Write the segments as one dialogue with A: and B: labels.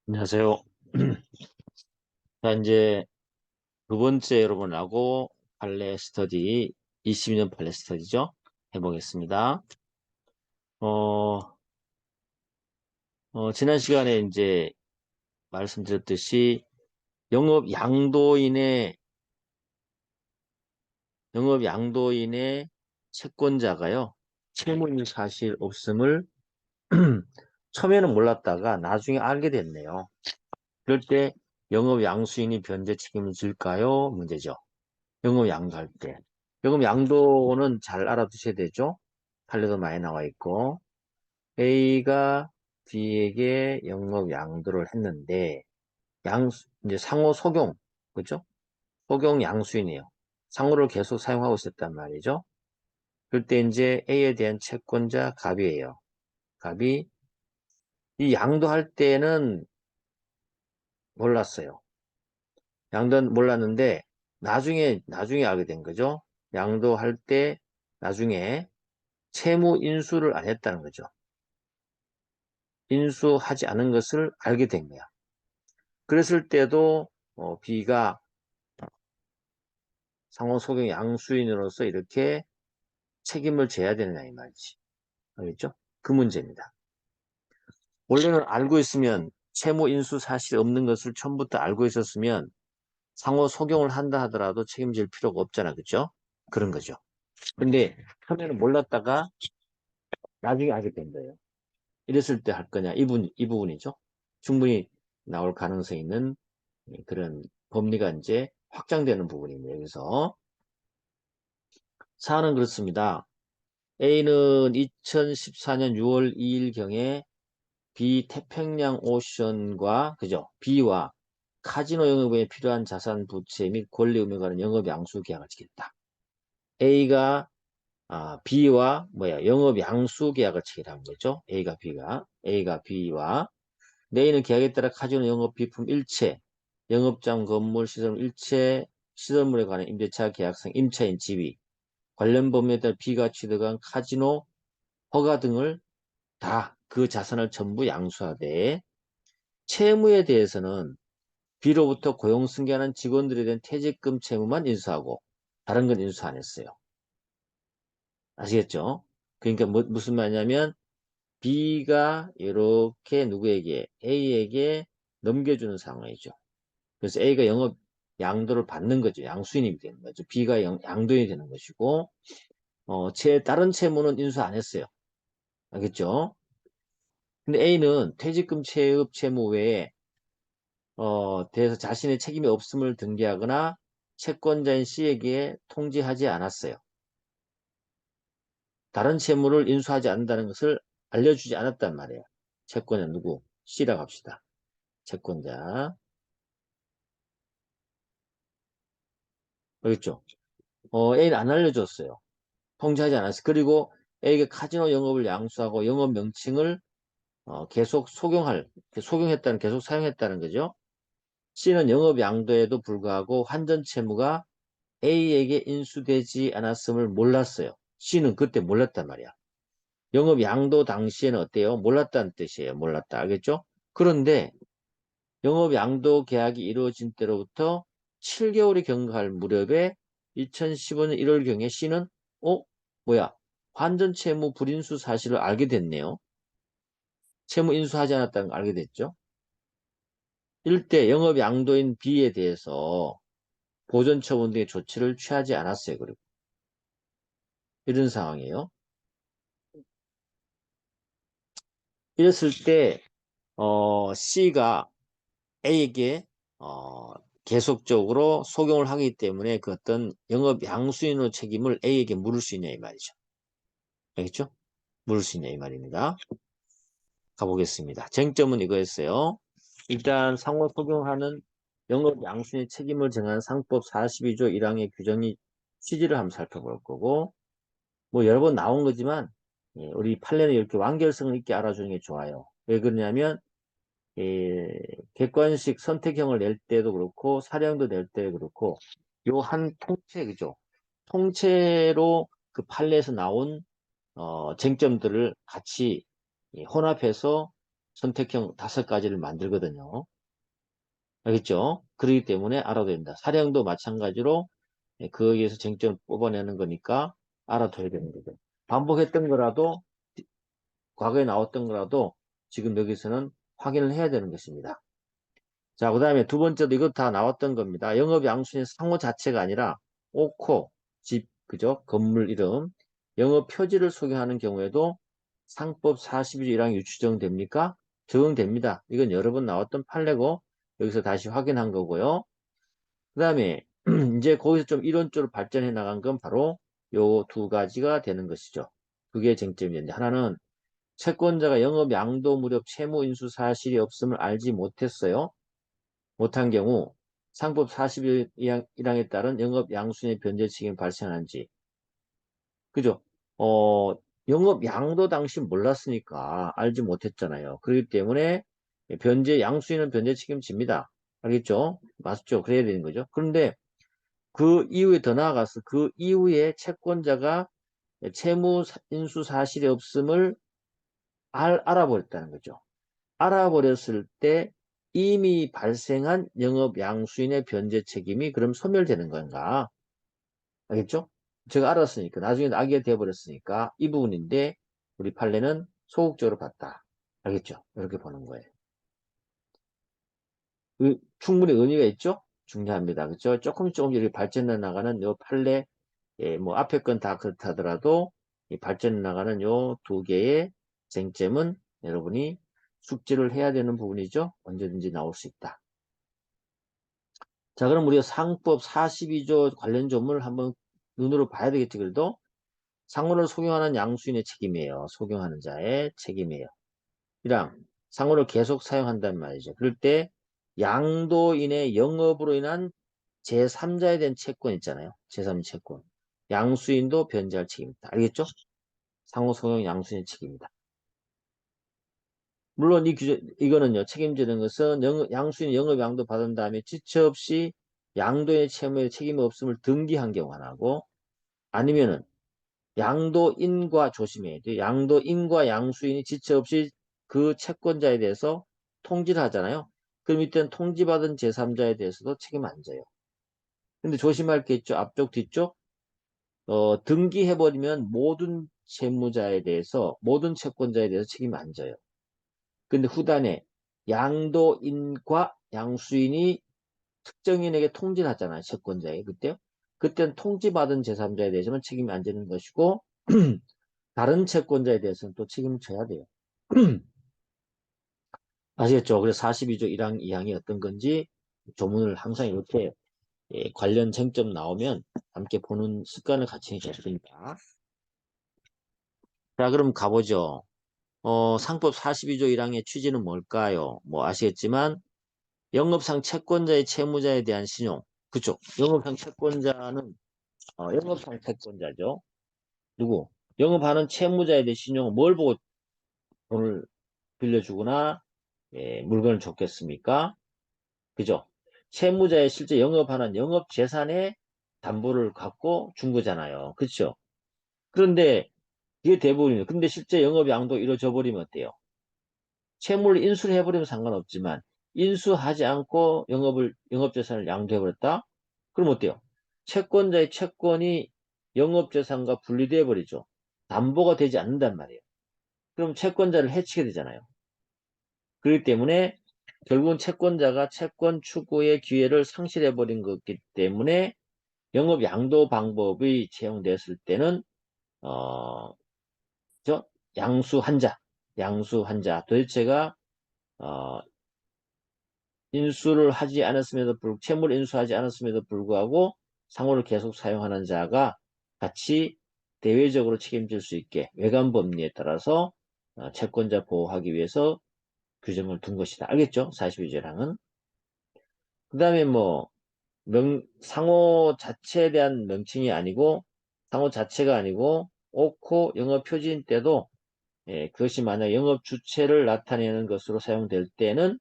A: 안녕하세요. 자, 이제 두 번째 여러분하고 판례 스터디, 20년 판례 스터디죠? 해보겠습니다. 어, 지난 시간에 이제 말씀드렸듯이 영업 양도인의 채권자가요, 채무인 사실 없음을 처음에는 몰랐다가 나중에 알게 됐네요. 그럴 때 영업 양수인이 변제 책임을 질까요? 문제죠. 영업 양도할 때. 영업 양도는 잘 알아두셔야 되죠. 판례도 많이 나와 있고. A가 B에게 영업 양도를 했는데, 이제 상호 속용, 그죠? 속용 양수인이에요. 상호를 계속 사용하고 있었단 말이죠. 그럴 때 이제 A에 대한 채권자 갑이에요. 갑이 이 양도할 때는 몰랐어요. 양도는 몰랐는데, 나중에 알게 된 거죠. 양도할 때 나중에 채무 인수를 안 했다는 거죠. 인수하지 않은 것을 알게 된 거야. 그랬을 때도 B가 상호소경 양수인으로서 이렇게 책임을 져야 되느냐 이 말이지. 알겠죠? 그 문제입니다. 원래는 알고 있으면 채무 인수 사실이 없는 것을 처음부터 알고 있었으면 상호소경을 한다 하더라도 책임질 필요가 없잖아. 그죠? 그런 거죠. 근데 처음에는 몰랐다가 나중에 알게 된 거예요. 이랬을 때 할 거냐? 이 부분이죠. 충분히 나올 가능성이 있는 그런 법리가 이제 확장되는 부분입니다. 여기서 사안은 그렇습니다. A는 2014년 6월 2일경에 B 태평양 오션과 그죠? B와 카지노 영업에 필요한 자산 부채 및 권리 의무에 관한 영업 양수 계약을 지켰다. A가 B와 영업 양수 계약을 체결한 거죠. A가 B와 A는 계약에 따라 카지노 영업 비품 일체, 영업장 건물 시설물 일체 시설물에 관한 임대차 계약상 임차인 지위, 관련 법률에 따라 B가 취득한 카지노 허가 등을 다 그 자산을 전부 양수하되 채무에 대해서는 B로부터 고용 승계하는 직원들에 대한 퇴직금 채무만 인수하고 다른 건 인수 안 했어요. 아시겠죠? 그러니까 무슨 말이냐면 B가 이렇게 누구에게 A에게 넘겨주는 상황이죠. 그래서 A가 영업 양도를 받는 거죠. 양수인이 되는 거죠. B가 양도인이 되는 것이고 다른 채무는 인수 안 했어요. 알겠죠? 근데 A는 퇴직금 체납 채무 외에 대해서 자신의 책임이 없음을 등기하거나 채권자인 C에게 통지하지 않았어요. 다른 채무를 인수하지 않는다는 것을 알려주지 않았단 말이에요. 채권자 누구? C라고 합시다. 채권자. 알겠죠? A는 안 알려줬어요. 통지하지 않았어요. 그리고 A가 카지노 영업을 양수하고 영업 명칭을 계속 속용했다는, 계속 사용했다는 거죠. C는 영업 양도에도 불구하고 환전 채무가 A에게 인수되지 않았음을 몰랐어요. C는 그때 몰랐단 말이야. 영업 양도 당시에는 어때요? 몰랐다는 뜻이에요. 몰랐다. 알겠죠? 그런데 영업 양도 계약이 이루어진 때로부터 7개월이 경과할 무렵에 2015년 1월경에 C는 뭐야? 환전 채무 불인수 사실을 알게 됐네요. 채무 인수하지 않았다는 걸 알게 됐죠. 이럴 때 영업 양도인 B에 대해서 보전 처분 등의 조치를 취하지 않았어요. 그리고 이런 상황이에요. 이랬을 때 C가 A에게 어, 계속적으로 속용을 하기 때문에 그 어떤 영업 양수인의 책임을 A에게 물을 수 있냐 이 말이죠. 알겠죠? 물을 수 있냐 이 말입니다. 가보겠습니다. 쟁점은 이거였어요. 일단 상호 속용하는 영업 양수인의 책임을 정하는 상법 42조 1항의 규정이 취지를 한번 살펴볼 거고 뭐 여러 번 나온 거지만 우리 판례는 이렇게 완결성을 있게 알아주는 게 좋아요. 왜 그러냐면 객관식 선택형을 낼 때도 그렇고 사량도 낼 때 그렇고 요 한 통째 그죠? 통째로 그 판례에서 나온 쟁점들을 같이 혼합해서 선택형 5가지를 만들거든요. 알겠죠? 그렇기 때문에 알아둬야 된다. 사령도 마찬가지로 거기에서 쟁점을 뽑아내는 거니까 알아둬야 되는 거죠. 반복했던 거라도 과거에 나왔던 거라도 지금 여기서는 확인을 해야 되는 것입니다. 자, 그 다음에 두 번째도 이것 다 나왔던 겁니다. 영업 양수인 상호 자체가 아니라 옥호, 집, 그죠? 건물 이름, 영업 표지를 소개하는 경우에도 상법 42조 1항 유추정됩니까? 적용됩니다. 이건 여러 번 나왔던 판례고 여기서 다시 확인한 거고요. 그 다음에 이제 거기서 좀 이론적으로 발전해 나간 건 바로 요 두 가지가 되는 것이죠. 두 개의 쟁점이었는데 하나는 채권자가 영업 양도 무렵 채무 인수 사실이 없음을 알지 못했어요. 못한 경우 상법 41항에 따른 영업 양수인의 변제 책임이 발생하는지. 그죠? 어, 영업 양도 당시 몰랐으니까 알지 못했잖아요. 그렇기 때문에 변제 양수인은 변제 책임집니다. 알겠죠? 맞죠? 그래야 되는 거죠. 그런데 그 이후에 더 나아가서 그 이후에 채권자가 채무 인수 사실이 없음을 알아버렸다는 거죠. 알아버렸을 때 이미 발생한 영업 양수인의 변제 책임이 그럼 소멸되는 건가? 알겠죠? 제가 알았으니까 나중에 악의가 되어버렸으니까 이 부분인데 우리 판례는 소극적으로 봤다. 알겠죠? 이렇게 보는 거예요. 충분히 의미가 있죠? 중요합니다. 그렇죠? 조금 이렇게 발전해 나가는 요 판례, 뭐 앞에 건 다 그렇다더라도 이 발전해 나가는 요 두 개의 쟁점은 여러분이 숙지를 해야 되는 부분이죠. 언제든지 나올 수 있다. 자, 그럼 우리가 상법 42조 관련 조문을 한번 눈으로 봐야 되겠지. 그래도 상호를 소경하는 양수인의 책임이에요. 소경하는 자의 책임이에요. 이랑 상호를 계속 사용한단 말이죠. 그럴 때 양도인의 영업으로 인한 제3자에 대한 채권 있잖아요. 제3 채권. 양수인도 변제할 책임이다. 알겠죠? 상호 소경 양수인의 책임이다. 물론 이거는요, 책임지는 것은 양수인 영업 양도 받은 다음에 지체 없이 양도인의 채무에 책임이 없음을 등기한 경우 하나고, 아니면은 양도인과 조심해야 돼요. 양도인과 양수인이 지체 없이 그 채권자에 대해서 통지를 하잖아요. 그럼 이때는 통지받은 제3자에 대해서도 책임 안 져요. 근데 조심할 게 있죠. 앞쪽, 뒤쪽. 등기해버리면 모든 채무자에 대해서, 모든 채권자에 대해서 책임 안 져요. 근데 후단에 양도인과 양수인이 특정인에게 통지를 하잖아요. 채권자에. 그때는 통지받은 제3자에 대해서는 책임이 안 지는 것이고, 다른 채권자에 대해서는 또 책임을 져야 돼요. 아시겠죠? 그래서 42조 1항, 2항이 어떤 건지 조문을 항상 이렇게 관련 쟁점 나오면 함께 보는 습관을 갖추는 게 좋습니다. 자, 그럼 가보죠. 상법 42조 1항의 취지는 뭘까요? 뭐 아시겠지만 영업상 채권자의 채무자에 대한 신용. 그쵸? 영업상 채권자는 영업상 채권자죠. 누구? 영업하는 채무자에 대한 신용은 뭘 보고 돈을 빌려주거나 물건을 줬겠습니까? 그죠? 채무자의 실제 영업하는 영업재산의 담보를 갖고 준 거잖아요. 그렇죠? 그런데 이게 대부분이에요. 근데 실제 영업 양도 이루어져 버리면 어때요? 채무를 인수를 해버리면 상관없지만 인수하지 않고 영업재산을 양도해버렸다? 그럼 어때요? 채권자의 채권이 영업재산과 분리되어 버리죠. 담보가 되지 않는단 말이에요. 그럼 채권자를 해치게 되잖아요. 그렇기 때문에 결국은 채권자가 채권 추구의 기회를 상실해버린 거기 때문에 영업 양도 방법이 채용됐을 때는 어, 저 양수환자 도대체가 어, 채무를 인수하지 않았음에도 불구하고 상호를 계속 사용하는 자가 같이 대외적으로 책임질 수 있게 외관법리에 따라서 채권자 보호하기 위해서 규정을 둔 것이다. 알겠죠? 42조랑은. 그 다음에 뭐 상호 자체에 대한 명칭이 아니고 상호 자체가 아니고 옥호 영업 표지인 때도 그것이 만약 영업 주체를 나타내는 것으로 사용될 때는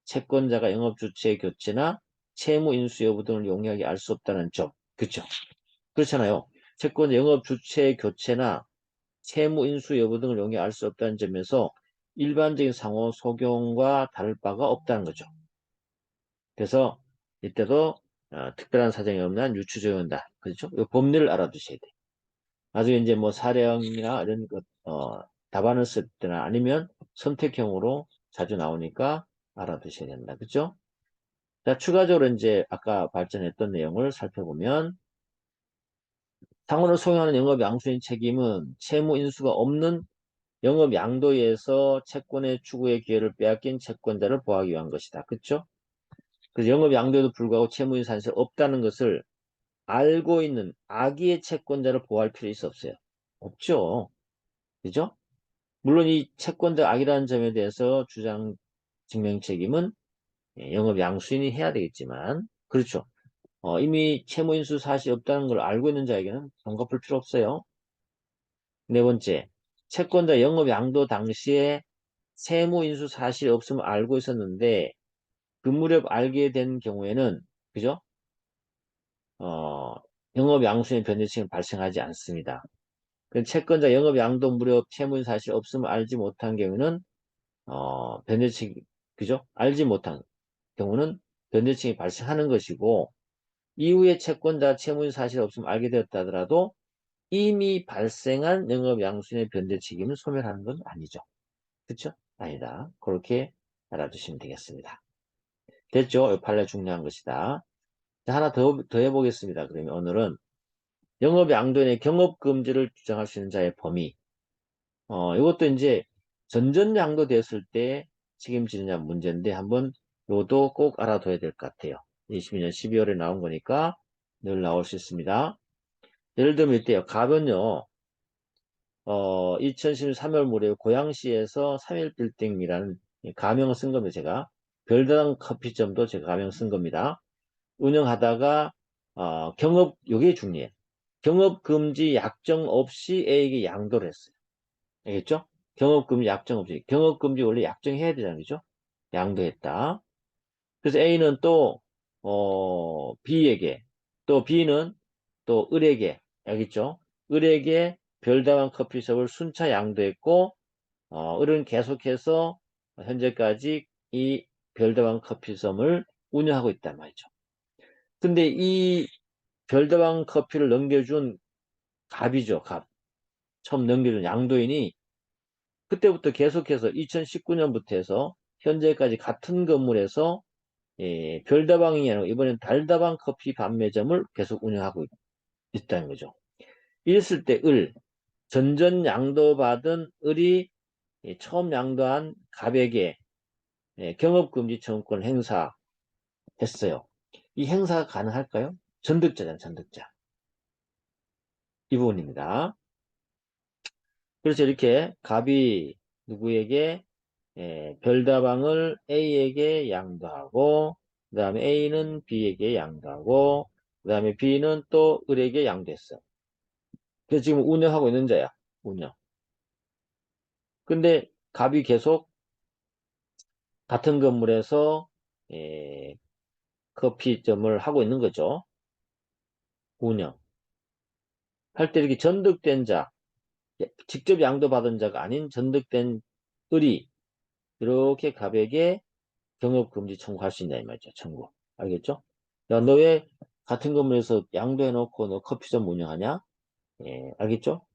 A: 채권자가 영업 주체의 교체나 채무 인수 여부 등을 용이하게 알 수 없다는 점. 그렇죠? 그렇잖아요. 채권자 영업 주체의 교체나 채무 인수 여부 등을 용이하게 알 수 없다는 점에서 일반적인 상호 소경과 다를 바가 없다는 거죠. 그래서 이때도 특별한 사정이 없는 한 유추적용한다. 그렇죠? 이 법리를 알아두셔야 돼요. 나중에 이제 뭐 사령이나 이런 것, 답안을 쓸 때나 아니면 선택형으로 자주 나오니까 알아두셔야 된다. 그죠? 자, 추가적으로 이제 아까 발전했던 내용을 살펴보면 상호를 소유하는 영업 양수인 책임은 채무 인수가 없는 영업 양도에서 채권의 추구의 기회를 빼앗긴 채권자를 보호하기 위한 것이다. 그렇죠? 그래서 영업 양도에도 불구하고 채무인 산세 없다는 것을 알고 있는 악의의 채권자를 보호할 필요 있어 없어요? 없죠. 그죠? 물론 이 채권자 악이라는 점에 대해서 주장 증명 책임은 영업 양수인이 해야 되겠지만 그렇죠. 이미 채무인수 사실이 없다는 걸 알고 있는 자에게는 돈 갚을 필요 없어요. 네 번째, 채권자 영업 양도 당시에 세무인수 사실이 없음을 알고 있었는데 그 무렵 알게 된 경우에는 그죠? 어, 영업 양수인 변제책은 발생하지 않습니다. 그 채권자 영업 양도 무렵 채무인 사실이 없음을 알지 못한 경우는 변제책 그죠? 알지 못한 경우는 변제책이 발생하는 것이고 이후에 채권자 채무인 사실이 없음을 알게 되었다 하더라도 이미 발생한 영업 양수인의 변제 책임을 소멸하는 건 아니죠. 그렇죠? 아니다. 그렇게 알아두시면 되겠습니다. 됐죠? 이 판례 중요한 것이다. 자, 하나 더 해보겠습니다. 그러면 오늘은 영업 양도인의 경업 금지를 주장할 수 있는 자의 범위. 이것도 이제 전전양도 됐을 때 책임지느냐 문제인데 한번 이것도 꼭 알아둬야 될 것 같아요. 22년 12월에 나온 거니까 늘 나올 수 있습니다. 예를 들면 이때요. 가변요. 2010년 3월 무렵 고양시에서 3일빌딩이라는 가명을 쓴 겁니다. 제가. 별다방 커피점도 제가 가명 쓴 겁니다. 운영하다가 요게 중요해요. 경업금지 약정 없이 A에게 양도를 했어요. 알겠죠? 경업금지 약정 없이. 경업금지 원래 약정해야 되잖아요. 그죠? 양도했다. 그래서 A는 또 B에게 또 B는 또 을에게 알겠죠? 을에게 별다방 커피숍을 순차 양도했고 을은 계속해서 현재까지 이 별다방 커피숍을 운영하고 있단 말이죠. 근데 이 별다방 커피를 넘겨준 갑이죠. 갑. 처음 넘겨준 양도인이 그때부터 계속해서 2019년부터 해서 현재까지 같은 건물에서 별다방이 아니고 이번엔 달다방 커피 판매점을 계속 운영하고 있다는 거죠. 이랬을 때 전전 양도받은 을이 처음 양도한 갑에게 경업금지 청구권을 행사했어요. 이 행사가 가능할까요? 전득자잖아요, 전득자. 이 부분입니다. 그래서 이렇게 갑이 누구에게 별다방을 A에게 양도하고 그 다음에 A는 B에게 양도하고 그 다음에 B는 또 을에게 양도했어. 그래서 지금 운영하고 있는 자야. 운영. 근데 갑이 계속 같은 건물에서 커피점을 하고 있는 거죠. 운영. 할 때 이렇게 전득된 자, 직접 양도받은 자가 아닌 전득된 을이 이렇게 갑에게 경업금지 청구할 수 있냐 이 말이죠. 청구. 알겠죠? 야, 너 왜 같은 건물에서 양도해놓고 너 커피점 운영하냐? 알겠죠?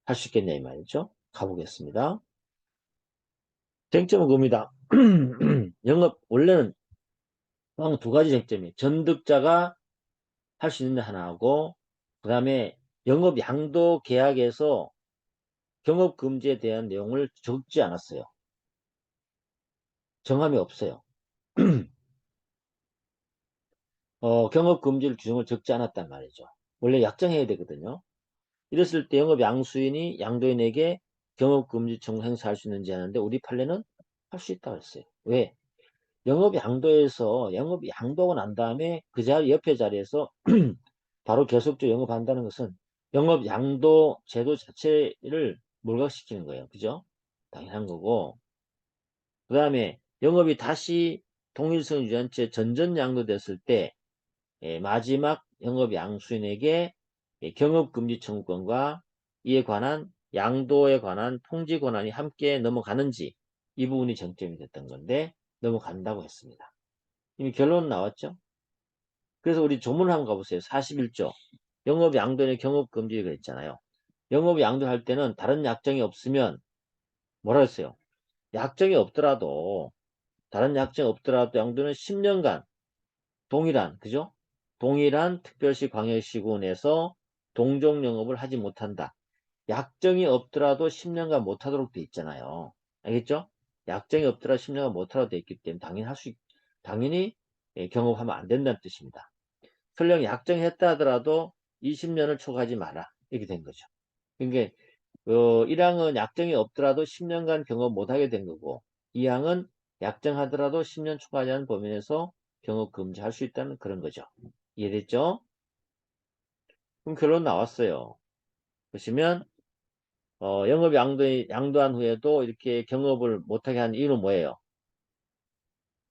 A: 할 수 있겠냐 이 말이죠. 가보겠습니다. 쟁점은 그겁니다. 영업 원래는 두 가지 쟁점이 전득자가 할 수 있는 하나하고 그 다음에 영업 양도 계약에서 경업금지에 대한 내용을 적지 않았어요. 정함이 없어요. 경업금지를 규정을 적지 않았단 말이죠. 원래 약정해야 되거든요. 이랬을 때 영업 양수인이 양도인에게 경업금지 청구 행사할 수 있는지 하는데 우리 판례는 할 수 있다고 했어요. 왜? 영업 양도에서 영업 양도가 난 다음에 그 자리 옆에 자리에서 바로 계속적으로 영업한다는 것은 영업 양도 제도 자체를 몰각시키는 거예요. 그죠? 당연한 거고. 그 다음에 영업이 다시 동일성 유지한 채 전전 양도됐을 때 마지막 영업 양수인에게 경업금지 청구권과 이에 관한 양도에 관한 통지 권한이 함께 넘어가는지 이 부분이 쟁점이 됐던 건데 넘어간다고 했습니다. 이미 결론 나왔죠? 그래서 우리 조문을 한번 가보세요. 41조. 영업 양도인의 경업 금지가 있잖아요. 영업 양도할 때는 다른 약정이 없으면 뭐라 했어요? 약정이 없더라도 다른 약정이 없더라도 양도는 10년간 동일한 그죠? 동일한 특별시 광역시군에서 동종 영업을 하지 못한다. 약정이 없더라도 10년간 못하도록 돼 있잖아요. 알겠죠? 약정이 없더라도 10년간 못하도록 돼 있기 때문에 당연히 경업하면 안 된다는 뜻입니다. 설령 약정했다 하더라도 20년을 초과하지 마라. 이렇게 된 거죠. 그러니까 1항은 약정이 없더라도 10년간 경업 못하게 된 거고 2항은 약정하더라도 10년 초과하지 않은 범위에서 경업 금지할 수 있다는 그런 거죠. 이해됐죠? 그럼 결론 나왔어요. 보시면 영업 양도한 후에도 이렇게 경업을 못하게 하는 이유는 뭐예요?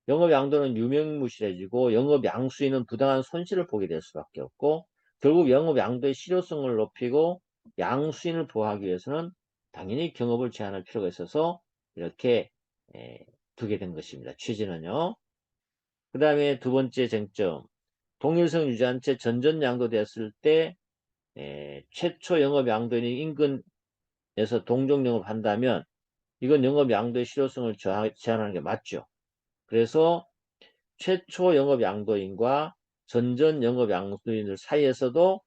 A: 영업 양도는 유명무실해지고 영업 양수인은 부당한 손실을 보게 될 수밖에 없고 결국 영업 양도의 실효성을 높이고 양수인을 보호하기 위해서는 당연히 경업을 제한할 필요가 있어서 이렇게 두게 된 것입니다. 취지는요. 그 다음에 두 번째 쟁점. 동일성 유지한 채 전전 양도됐을 때 최초 영업 양도인이 인근에서 동종 영업한다면 이건 영업 양도의 실효성을 제한하는 게 맞죠. 그래서 최초 영업 양도인과 전전 영업 양도인들 사이에서도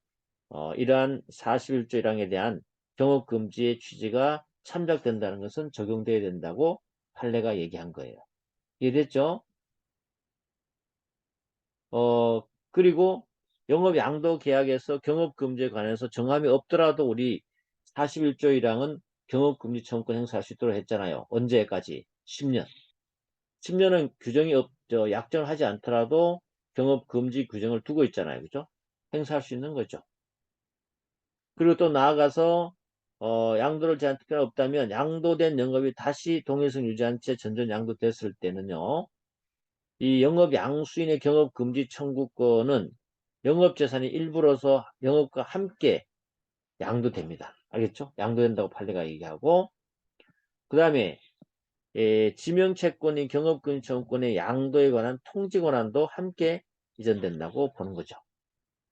A: 이러한 41조 1항에 대한 경업 금지의 취지가 참작된다는 것은 적용돼야 된다고 판례가 얘기한 거예요. 이해됐죠? 그리고 영업 양도 계약에서 경업 금지에 관해서 정함이 없더라도 우리 41조 1항은 경업 금지 청구권 행사할 수 있도록 했잖아요. 언제까지? 10년. 10년은 약정을 하지 않더라도 경업 금지 규정을 두고 있잖아요. 그죠? 행사할 수 있는 거죠. 그리고 또 나아가서 양도를 제한 특혜가 없다면 양도된 영업이 다시 동일성 유지한 채 전전 양도됐을 때는요. 이 영업 양수인의 경업 금지 청구권은 영업 재산의 일부로서 영업과 함께 양도됩니다. 알겠죠? 양도된다고 판례가 얘기하고 그 다음에 지명채권인 경업금지 청구권의 양도에 관한 통지 권한도 함께 이전된다고 보는 거죠.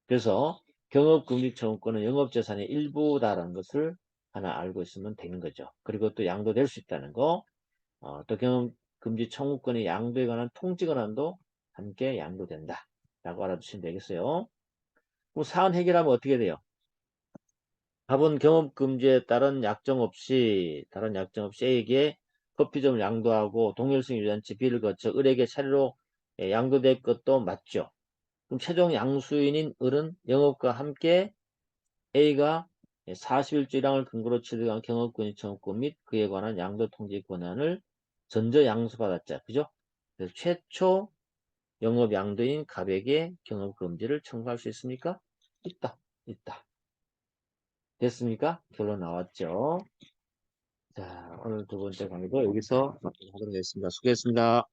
A: 그래서 경업금지 청구권은 영업재산의 일부다라는 것을 하나 알고 있으면 되는 거죠. 그리고 또 양도될 수 있다는 거, 또 경업금지 청구권의 양도에 관한 통지 권한도 함께 양도된다. 라고 알아두시면 되겠어요. 그럼 사안 해결하면 어떻게 돼요? 답은 경업금지에 다른 약정 없이 A에게 커피점을 양도하고 동일성 유지한치 B를 거쳐 을에게 차례로 양도될 것도 맞죠. 그럼 최종 양수인인 을은 영업과 함께 A가 41조 1항을 근거로 취득한 경업권의 청구권 및 그에 관한 양도 통지 권한을 전저 양수받았자. 그죠? 그래서 최초 영업 양도인 갑에게 경업금지를 청구할 수 있습니까? 있다. 있다. 됐습니까? 결론 나왔죠? 자, 오늘 두 번째 강의도 여기서 마무리하도록 하겠습니다. 수고했습니다.